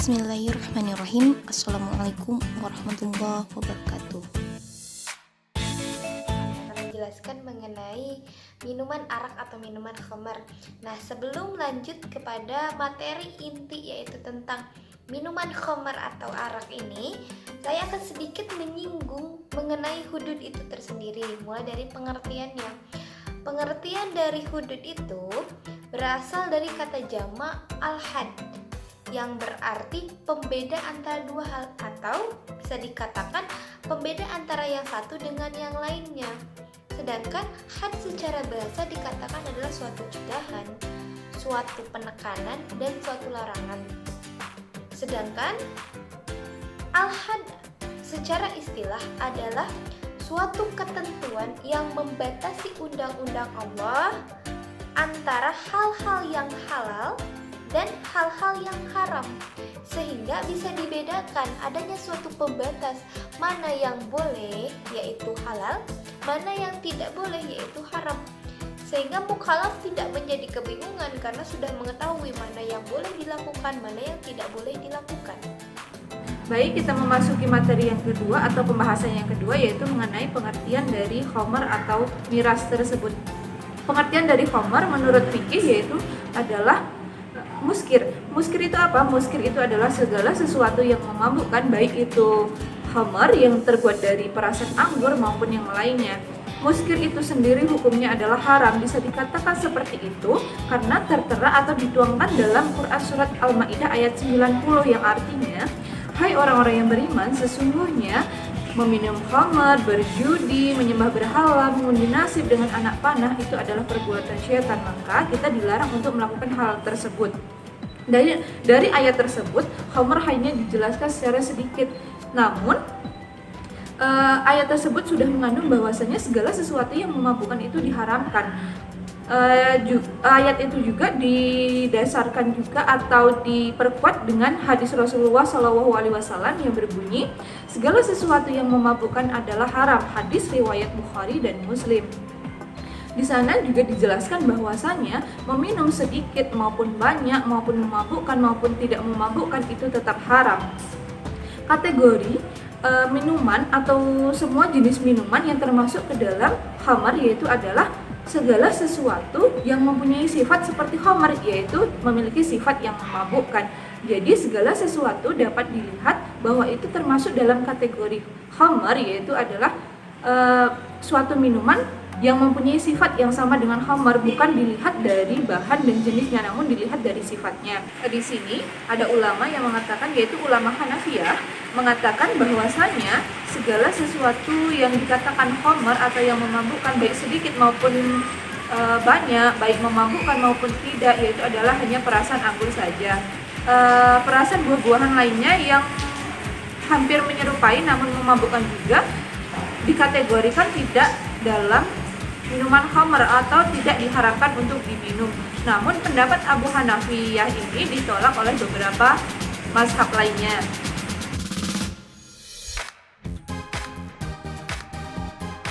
Bismillahirrahmanirrahim. Assalamualaikum warahmatullahi wabarakatuh. Akan menjelaskan mengenai minuman arak atau minuman khamar. Nah, sebelum lanjut kepada materi inti yaitu tentang minuman khamar atau arak ini, saya akan sedikit menyinggung mengenai hudud itu tersendiri, mulai dari pengertiannya. Pengertian dari hudud itu berasal dari kata jamak al-had, yang berarti pembeda antara dua hal, atau bisa dikatakan pembeda antara yang satu dengan yang lainnya. Sedangkan had secara bahasa dikatakan adalah suatu cegahan, suatu penekanan, dan suatu larangan. Sedangkan al-had secara istilah adalah suatu ketentuan yang membatasi undang-undang Allah antara hal-hal yang halal dan hal-hal yang haram, sehingga bisa dibedakan adanya suatu pembatas mana yang boleh yaitu halal, mana yang tidak boleh yaitu haram, sehingga mukhalaf tidak menjadi kebingungan karena sudah mengetahui mana yang boleh dilakukan, mana yang tidak boleh dilakukan. Baik, kita memasuki materi yang kedua atau pembahasan yang kedua, yaitu mengenai pengertian dari khamar atau miras tersebut. Pengertian dari khamar menurut fikih yaitu adalah muskir. Muskir itu apa? Muskir itu adalah segala sesuatu yang memabukkan, baik itu khamar yang terbuat dari perasan anggur maupun yang lainnya. Muskir itu sendiri hukumnya adalah haram. Bisa dikatakan seperti itu karena tertera atau dituangkan dalam Quran surat Al-Maidah ayat 90 yang artinya, hai orang-orang yang beriman, sesungguhnya meminum khamar, berjudi, menyembah berhala, mengundi nasib dengan anak panah itu adalah perbuatan syaitan, maka kita dilarang untuk melakukan hal tersebut. Dari ayat tersebut, khamar hanya dijelaskan secara sedikit. Namun ayat tersebut sudah mengandung bahwasanya segala sesuatu yang memabukkan itu diharamkan. Ayat itu juga didasarkan juga atau diperkuat dengan hadis Rasulullah SAW yang berbunyi, segala sesuatu yang memabukkan adalah haram. Hadis riwayat Bukhari dan Muslim. Di sana juga dijelaskan bahwasanya meminum sedikit maupun banyak, maupun memabukkan maupun tidak memabukkan itu tetap haram. Kategori minuman atau semua jenis minuman yang termasuk ke dalam khamar yaitu adalah segala sesuatu yang mempunyai sifat seperti khamar, yaitu memiliki sifat yang memabukkan. Jadi segala sesuatu dapat dilihat bahwa itu termasuk dalam kategori khamar, yaitu adalah suatu minuman yang mempunyai sifat yang sama dengan khamar, bukan dilihat dari bahan dan jenisnya, namun dilihat dari sifatnya. Di sini ada ulama yang mengatakan, yaitu ulama Hanafiyah, mengatakan bahwasanya segala sesuatu yang dikatakan khamar atau yang memabukkan, baik sedikit maupun banyak, baik memabukkan maupun tidak, yaitu adalah hanya perasan anggur saja. Perasan buah-buahan lainnya yang hampir menyerupai namun memabukkan juga dikategorikan tidak dalam minuman khamar atau tidak diharapkan untuk diminum. Namun pendapat Abu Hanafiyah ini ditolak oleh beberapa mazhab lainnya.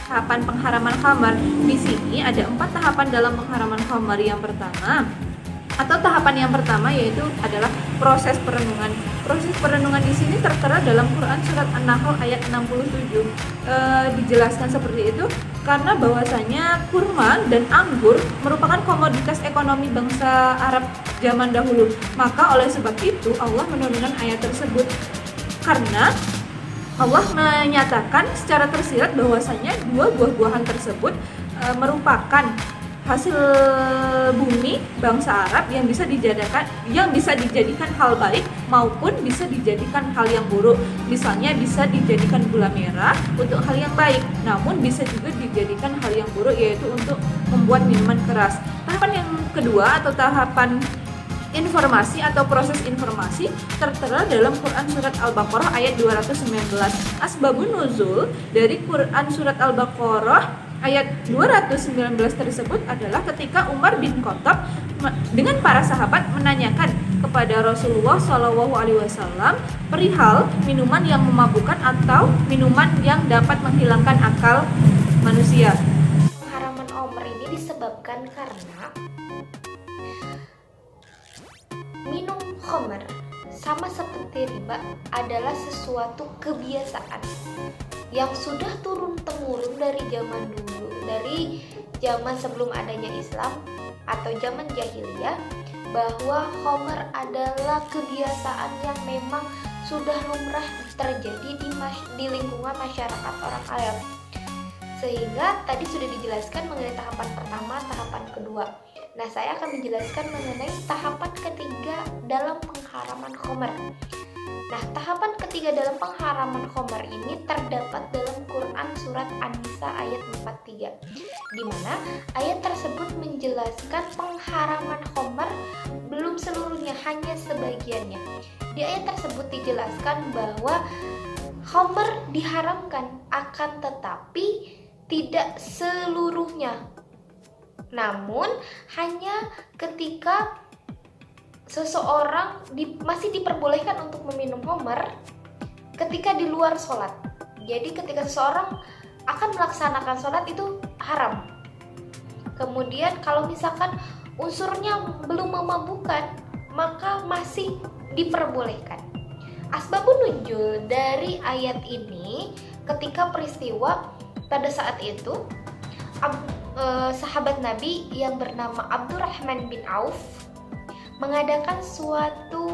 Tahapan pengharaman khamar. Di sini ada 4 tahapan dalam pengharaman khamar. Yang pertama, atau tahapan yang pertama yaitu adalah proses perenungan. Proses perenungan di sini tertera dalam Quran surat An-Nahl ayat 67. Dijelaskan seperti itu karena bahwasanya kurma dan anggur merupakan komoditas ekonomi bangsa Arab zaman dahulu. Maka oleh sebab itu Allah menurunkan ayat tersebut karena Allah menyatakan secara tersirat bahwasanya dua buah-buahan tersebut merupakan hasil bumi bangsa Arab yang bisa dijadikan hal baik maupun bisa dijadikan hal yang buruk. Misalnya bisa dijadikan gula merah untuk hal yang baik, namun bisa juga dijadikan hal yang buruk, yaitu untuk membuat minuman keras. Tahapan yang kedua atau tahapan informasi atau proses informasi tertera dalam Quran surat Al-Baqarah ayat 219. Asbabun nuzul dari Quran surat Al-Baqarah ayat 219 tersebut adalah ketika Umar bin Khattab dengan para sahabat menanyakan kepada Rasulullah SAW perihal minuman yang memabukkan atau minuman yang dapat menghilangkan akal manusia. Pengharaman khamar ini disebabkan karena minum khamar sama seperti riba adalah sesuatu kebiasaan yang sudah turun-temurun dari zaman dulu, dari zaman sebelum adanya Islam atau zaman jahiliyah, bahwa khamar adalah kebiasaan yang memang sudah lumrah terjadi di lingkungan masyarakat orang Arab. Sehingga tadi sudah dijelaskan mengenai tahapan pertama, tahapan kedua. Nah, saya akan menjelaskan mengenai tahapan ketiga dalam pengharaman khamar. Nah, tahapan ketiga dalam pengharaman khamar ini terdapat dalam Quran surat An-Nisa ayat 43, di mana ayat tersebut menjelaskan pengharaman khamar belum seluruhnya, hanya sebagiannya. Di ayat tersebut dijelaskan bahwa khamar diharamkan, akan tetapi tidak seluruhnya. Namun hanya ketika seseorang masih diperbolehkan untuk meminum khamar ketika di luar sholat. Jadi ketika seseorang akan melaksanakan sholat itu haram. Kemudian kalau misalkan unsurnya belum memabukkan, maka masih diperbolehkan. Asbabun nuzul dari ayat ini ketika peristiwa pada saat itu sahabat Nabi yang bernama Abdurrahman bin Auf mengadakan suatu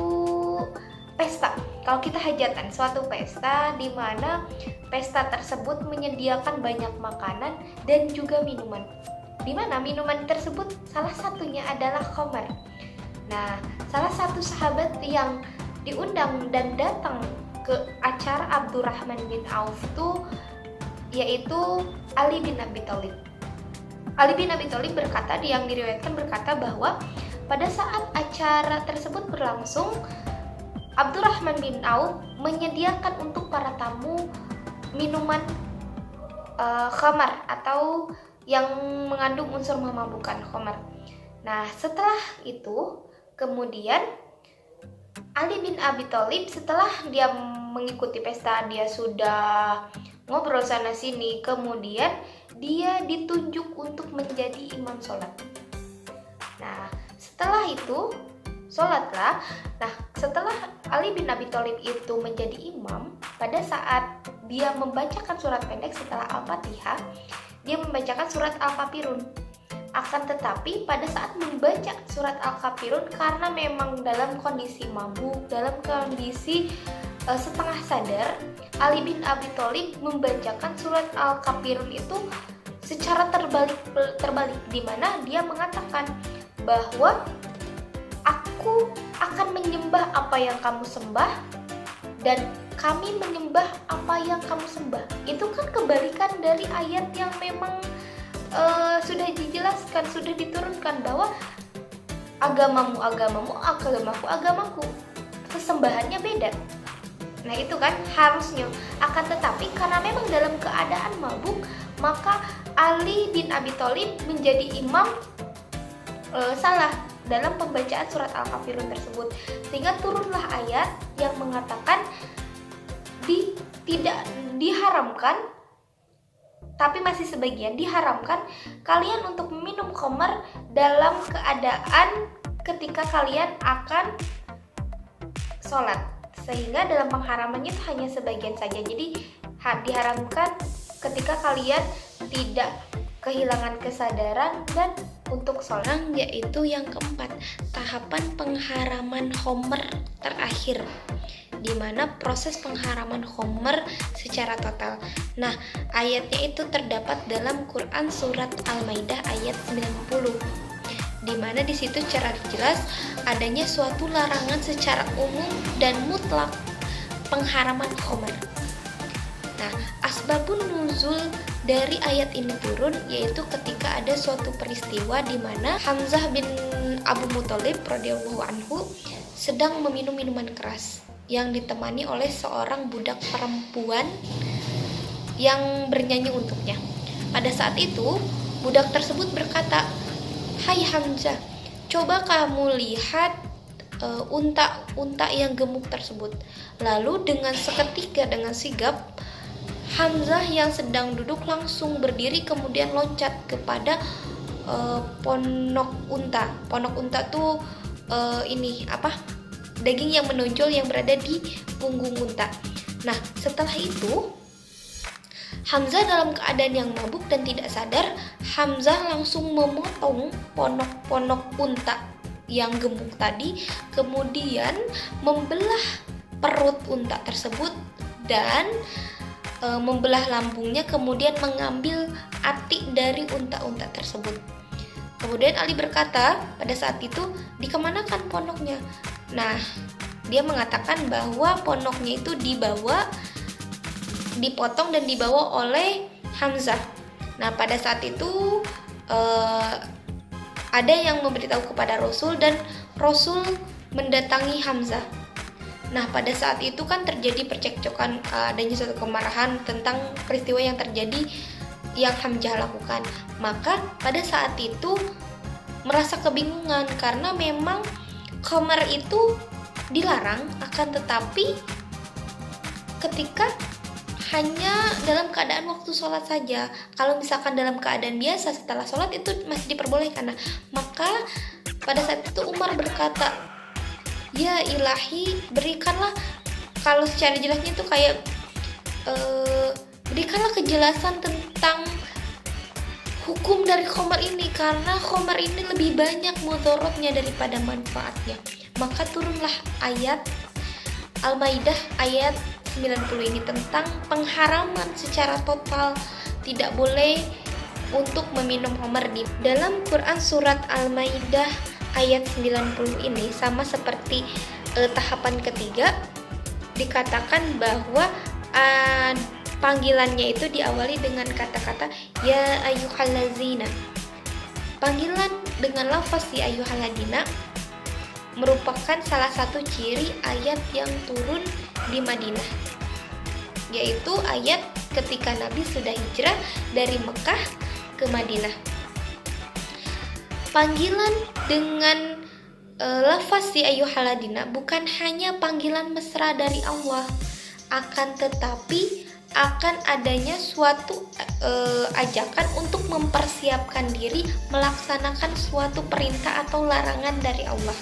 pesta. Kalau kita hajatan, suatu pesta di mana pesta tersebut menyediakan banyak makanan dan juga minuman. Di mana minuman tersebut salah satunya adalah khamar. Nah, salah satu sahabat yang diundang dan datang ke acara Abdurrahman bin Auf itu yaitu Ali bin Abi Thalib. Ali bin Abi Thalib berkata, yang diriwayatkan berkata bahwa pada saat acara tersebut berlangsung, Abdurrahman bin Auf menyediakan untuk para tamu minuman khamar atau yang mengandung unsur memabukkan, khamar. Nah, setelah itu kemudian Ali bin Abi Thalib setelah dia mengikuti pesta, dia sudah ngobrol sana sini, kemudian dia ditunjuk untuk menjadi imam sholat. Nah, setelah itu sholatlah. Nah, setelah Ali bin Abi Thalib itu menjadi imam, pada saat dia membacakan surat pendek setelah Al-Fatihah, dia membacakan surat Al-Kafirun. Akan tetapi pada saat membaca surat Al-Kafirun, karena memang dalam kondisi mabuk, dalam kondisi setengah sadar, Ali bin Abi Thalib membacakan surat Al-Kafirun itu secara terbalik, di mana dia mengatakan bahwa aku akan menyembah apa yang kamu sembah dan kami menyembah apa yang kamu sembah. Itu kan kebalikan dari ayat yang memang sudah dijelaskan, sudah diturunkan bahwa agamamu agamamu, agamaku, kesembahannya beda. Nah, itu kan harusnya. Akan tetapi karena memang dalam keadaan mabuk, maka Ali bin Abi Thalib menjadi imam salah dalam pembacaan surat Al-Kafirun tersebut, sehingga turunlah ayat yang mengatakan tidak diharamkan, tapi masih sebagian diharamkan kalian untuk meminum khamar dalam keadaan ketika kalian akan sholat. Sehingga dalam pengharamannya itu hanya sebagian saja. Jadi diharamkan ketika kalian tidak kehilangan kesadaran dan untuk sholat. Yaitu yang keempat, tahapan pengharaman khamar terakhir, di mana proses pengharaman khamar secara total. Nah, ayatnya itu terdapat dalam Quran surat Al-Maidah ayat 90. Di mana di situ secara jelas adanya suatu larangan secara umum dan mutlak pengharaman khamar. Nah, asbabun nuzul dari ayat ini turun yaitu ketika ada suatu peristiwa di mana Hamzah bin Abu Muthalib radhiyallahu anhu sedang meminum minuman keras yang ditemani oleh seorang budak perempuan yang bernyanyi untuknya. Pada saat itu, budak tersebut berkata, "Hai Hamzah, coba kamu lihat unta yang gemuk tersebut." Lalu dengan seketika, dengan sigap, Hamzah yang sedang duduk langsung berdiri kemudian loncat kepada ponok unta. Ponok unta tuh daging yang menonjol yang berada di punggung unta. Nah, setelah itu Hamzah dalam keadaan yang mabuk dan tidak sadar, Hamzah langsung memotong ponok-ponok unta yang gemuk tadi, kemudian membelah perut unta tersebut dan membelah lambungnya, kemudian mengambil atik dari unta-unta tersebut. Kemudian Ali berkata pada saat itu, dikemanakan ponoknya? Nah, dia mengatakan bahwa ponoknya itu dipotong dan dibawa oleh Hamzah. Nah, pada saat itu ada yang memberitahu kepada Rasul dan Rasul mendatangi Hamzah. Nah, pada saat itu kan terjadi percekcokan, adanya suatu kemarahan tentang peristiwa yang terjadi yang Hamzah lakukan. Maka pada saat itu merasa kebingungan karena memang khamar itu dilarang, akan tetapi ketika hanya dalam keadaan waktu sholat saja. Kalau misalkan dalam keadaan biasa setelah sholat itu masih diperbolehkan. Nah, maka pada saat itu Umar berkata, ya ilahi, berikanlah, kalau secara jelasnya itu kayak berikanlah kejelasan tentang hukum dari khamar ini, karena khamar ini lebih banyak mudorotnya daripada manfaatnya. Maka turunlah ayat Al-Maidah ayat 90 ini tentang pengharaman secara total, tidak boleh untuk meminum khamar. Di dalam Quran surat Al-Maidah ayat 90 ini sama seperti tahapan ketiga, dikatakan bahwa panggilannya itu diawali dengan kata-kata ya ayyuhallazina. Panggilan dengan lafaz ya ayyuhalladzina merupakan salah satu ciri ayat yang turun di Madinah, yaitu ayat ketika Nabi sudah hijrah dari Mekah ke Madinah. Panggilan dengan lafaz ya ayyuhalladzina bukan hanya panggilan mesra dari Allah, akan tetapi akan adanya suatu ajakan untuk mempersiapkan diri melaksanakan suatu perintah atau larangan dari Allah.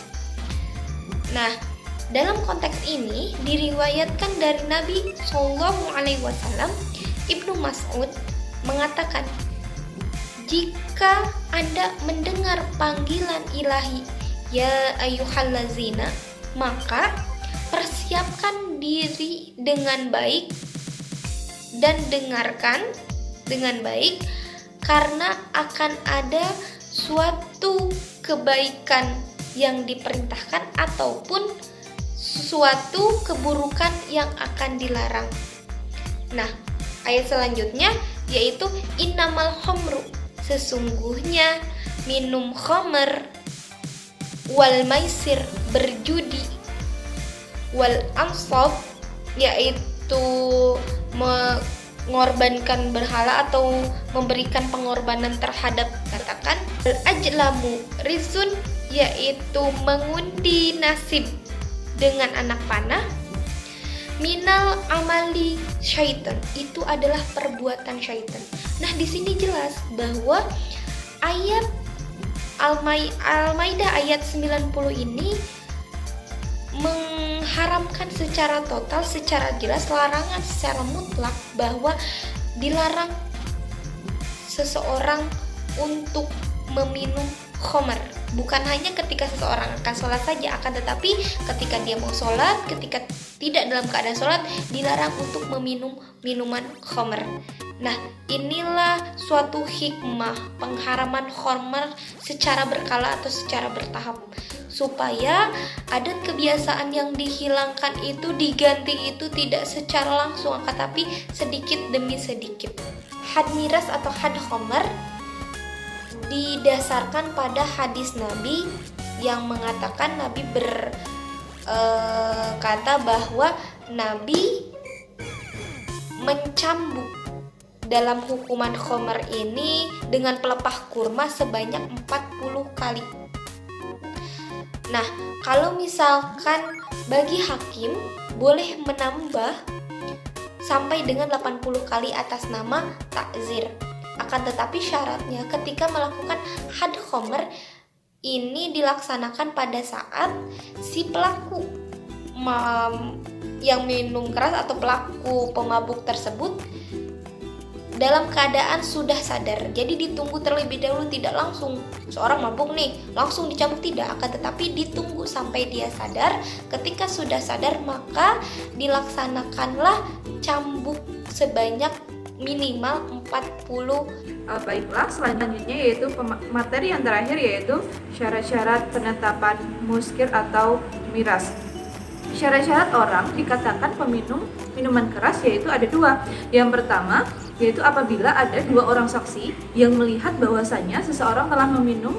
Nah, dalam konteks ini diriwayatkan dari Nabi SAW, Ibnu Mas'ud mengatakan, jika Anda mendengar panggilan ilahi ya ayyuhallazina, maka persiapkan diri dengan baik dan dengarkan dengan baik, karena akan ada suatu kebaikan yang diperintahkan ataupun suatu keburukan yang akan dilarang. Nah, ayat selanjutnya yaitu innamal khamru, sesungguhnya minum khamr, wal maisir, berjudi, wal ansab, yaitu mengorbankan berhala atau memberikan pengorbanan terhadap, katakan al-ajlamu rizun, yaitu mengundi nasib dengan anak panah, minal amali syaitan, itu adalah perbuatan syaitan. Nah, di sini jelas bahwa ayat Al-Maidah ayat 90 ini mengharamkan secara total, secara jelas, larangan secara mutlak bahwa dilarang seseorang untuk meminum khamar. Bukan hanya ketika seseorang akan sholat saja, akan tetapi ketika dia mau sholat, ketika tidak dalam keadaan sholat, dilarang untuk meminum minuman khamar. Nah, inilah suatu hikmah pengharaman khamar secara berkala atau secara bertahap, supaya adat kebiasaan yang dihilangkan itu diganti itu tidak secara langsung, akan tapi sedikit demi sedikit. Had miras atau had khamar didasarkan pada hadis Nabi yang mengatakan Nabi berkata bahwa Nabi mencambuk dalam hukuman khamar ini dengan pelepah kurma sebanyak 40 kali. Nah, kalau misalkan bagi hakim boleh menambah sampai dengan 80 kali atas nama takzir. Akan tetapi syaratnya ketika melakukan had khamar ini dilaksanakan pada saat si pelaku yang minum keras atau pelaku pemabuk tersebut dalam keadaan sudah sadar. Jadi ditunggu terlebih dahulu, tidak langsung seorang mabuk nih langsung dicambuk, tidak, akan tetapi ditunggu sampai dia sadar. Ketika sudah sadar maka dilaksanakanlah cambuk sebanyak minimal 40. Baiklah, selanjutnya yaitu materi yang terakhir yaitu syarat-syarat penetapan muskir atau miras. Syarat-syarat orang dikatakan peminum minuman keras yaitu ada dua. Yang pertama yaitu apabila ada dua orang saksi yang melihat bahwasanya seseorang telah meminum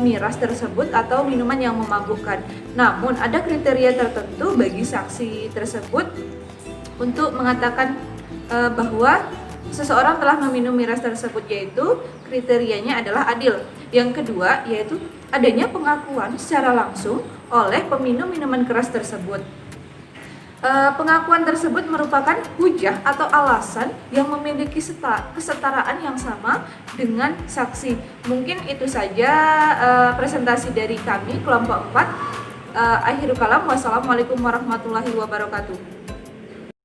miras tersebut atau minuman yang memabukkan. Namun ada kriteria tertentu bagi saksi tersebut untuk mengatakan bahwa seseorang telah meminum miras tersebut, yaitu kriterianya adalah adil. Yang kedua yaitu adanya pengakuan secara langsung oleh peminum minuman keras tersebut. Pengakuan tersebut merupakan hujah atau alasan yang memiliki kesetaraan yang sama dengan saksi. Mungkin itu saja presentasi dari kami kelompok 4. Akhirul kalam, wassalamualaikum warahmatullahi wabarakatuh.